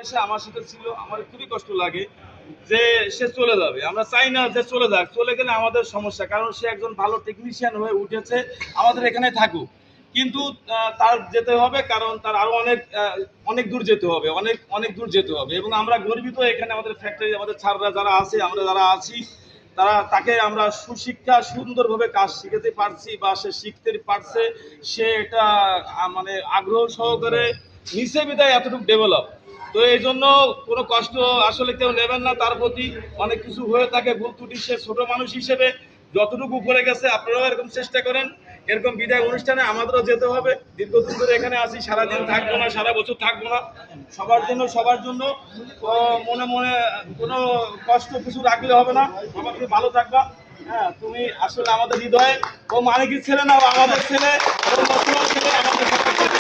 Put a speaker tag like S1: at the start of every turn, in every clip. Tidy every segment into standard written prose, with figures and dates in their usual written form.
S1: সে আমার সাথে ছিল, আমার খুবই কষ্ট লাগে যে সে চলে যাবে। আমরা চাই না যে চলে যাক, চলে গেলে আমাদের সমস্যা, কারণ সে একজন ভালো টেকনিশিয়ান হয়ে উঠেছে, আমাদের এখানে থাকুক। কিন্তু তার যেতে হবে, কারণ তার আরো অনেক দূর যেতে হবে, অনেক দূর যেতে হবে। এবং আমরা গর্বিত এখানে আমাদের ফ্যাক্টরি, আমাদের ছাত্ররা যারা আছে, আমরা যারা আছি, তাকে আমরা সুশিক্ষা, সুন্দরভাবে কাজ শিখাতে পারছি, বা সে শিখতে পারছে, সে এটা মানে আগ্রহ সহকারে নিচে বিদায় এতটুকু ডেভেলপ। তো এই জন্য কোনো কষ্ট আসলে কেউ নেবেন না তার প্রতি। অনেক কিছু হয়ে থাকে, ভুল ত্রুটি, সে ছোট মানুষ হিসেবে যতটুকু উপরে গেছে, আপনারাও এরকম চেষ্টা করেন। এরকম বিদায় অনুষ্ঠানে আমাদেরও যেতে হবে, দীর্ঘদিন ধরে এখানে আছি, সারাদিন থাকবো না, সারা বছর থাকবো না। সবার জন্য মনে মনে কোনো কষ্ট কিছু রাখলে হবে না। আমাকে ভালো থাকবা। হ্যাঁ, তুমি আসলে আমাদের হৃদয়ে, ও মানিকের ছেলে না, আমাদের ছেলে, ও বর্তমান ছেলে, আমাদের ছেলে।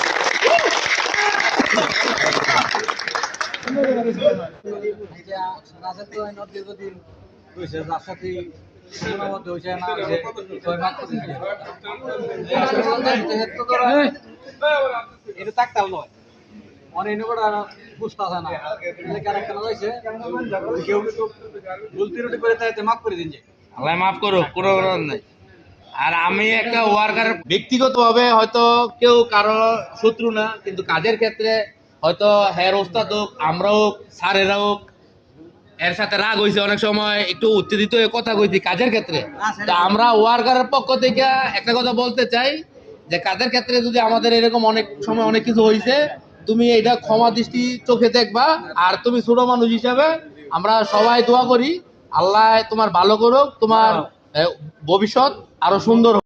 S2: এটা তাকতাল নয়, অনেক বুঝতে না কেউ ভুল ত্রুটি করে তাই মাফ করে দিন, যে
S3: আল্লাহ মাফ করো, কোনো নাই। আর আমি একটা ওয়ার্কার, ব্যক্তিগতভাবে হয়তো কেউ কারো শত্রু না, কিন্তু কাজের ক্ষেত্রে হয়তো হের ওস্তাদ হোক, আমরা হোক, স্যারেরা হোক, এর সাথে রাগ হয়েছে, অনেক সময় একটু উত্তেজিত হয়ে কথা কইছি কাজের ক্ষেত্রে। তো আমরা ওয়ার্কারের পক্ষ থেকে একটা কথা বলতে চাই, যে কাজের ক্ষেত্রে যদি আমাদের এরকম অনেক সময় অনেক কিছু হয়েছে, তুমি এটা ক্ষমা দৃষ্টি চোখে দেখবা। আর তুমি ছোট মানুষ হিসাবে আমরা সবাই দোয়া করি, আল্লাহ তোমার ভালো করুক, তোমার ভবিষ্যৎ আরো সুন্দর হোক।